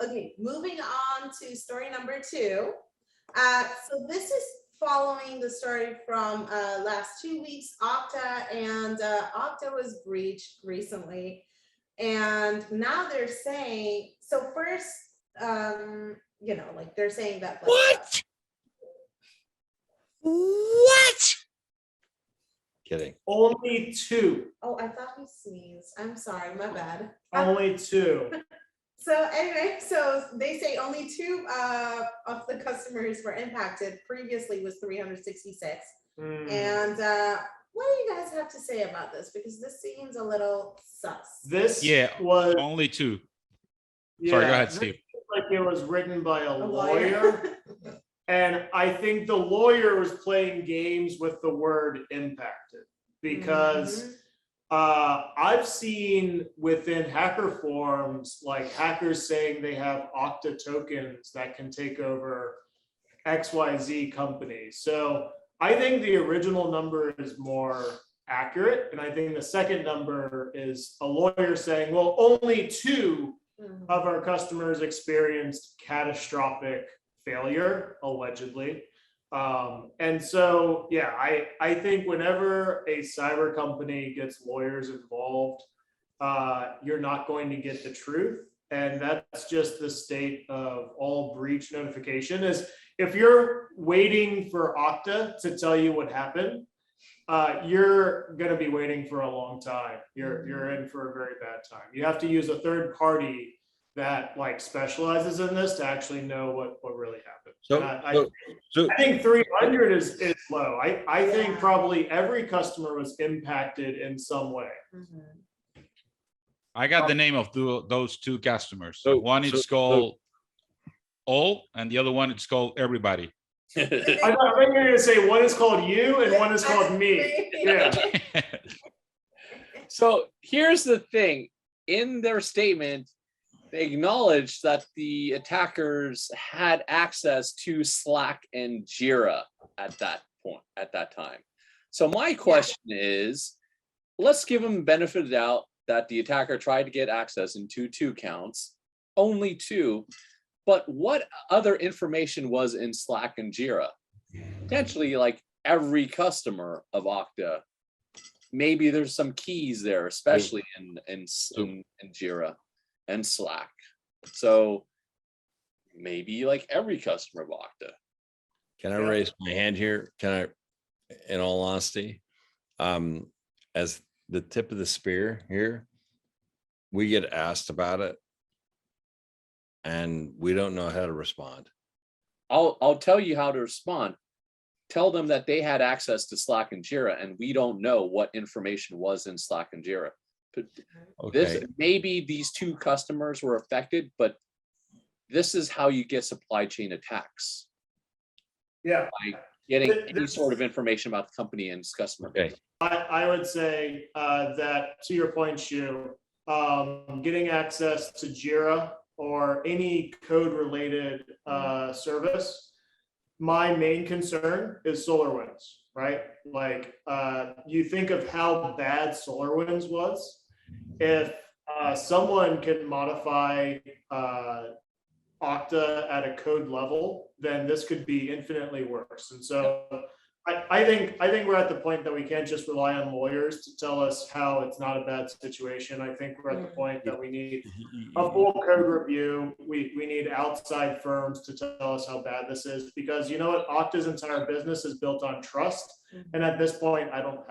Okay, moving on to story number 2. So this is following the story from last 2 weeks, Okta, and Okta was breached recently. And now they're saying, so first, like they're saying that like, What? What? Kidding. Only 2. oh, I thought he sneezed. I'm sorry, my bad. Only 2. So anyway, so they say only 2 of the customers were impacted. Previously was 366. And what do you guys have to say about this? Because this seems a little sus. This Yeah, was only 2. yeah, Sorry, go ahead, this Steve. was like it was written by a A lawyer. And I think the lawyer was playing games with the word impacted because I've seen within hacker forums, like hackers saying they have Okta tokens that can take over XYZ companies. So I think the original number is more accurate. And I think the second number is a lawyer saying, well, only 2 of our customers experienced catastrophic failure, allegedly. And so, yeah, I think whenever a cyber company gets lawyers involved, you're not going to get the truth. And that's just the state of all breach notification is if you're waiting for Okta to tell you what happened, you're going to be waiting for a long time. You're in for a very bad time. You have to use a third party that like specializes in this to actually know what really happened. So, I think 300 is low. I think probably every customer was impacted in some way. I got the name of those 2 customers. So- One is called All, and the other one is called Everybody. I thought you were going to say one is called you and one is called me. Yeah. So here's the thing. In their statement, they acknowledged that the attackers had access to Slack and Jira at that point, at that time. So my question is, let's give them benefit of the doubt that the attacker tried to get access into 2 counts, only 2. But what other information was in Slack and Jira? Potentially like every customer of Okta. Maybe there's some keys there, especially in Jira and Slack. So maybe like every customer of Okta. Can I raise my hand here? Can I, in all honesty, as the tip of the spear here, we get asked about it and we don't know how to respond. I'll tell you how to respond. Tell them that they had access to Slack and Jira, and we don't know what information was in Slack and Jira. Okay. Maybe these 2 customers were affected, but this is how you get supply chain attacks. Yeah. By getting any sort of information about the company and its customer. Okay. I would say that to your point, Shu, getting access to Jira or any code related service, my main concern is SolarWinds, right? Like you think of how bad SolarWinds was. If someone can modify Okta at a code level, then this could be infinitely worse. And so I think we're at the point that we can't just rely on lawyers to tell us how it's not a bad situation. I think we're at the point that we need a full code review. We need outside firms to tell us how bad this is, because you know what, Okta's entire business is built on trust. And at this point, I don't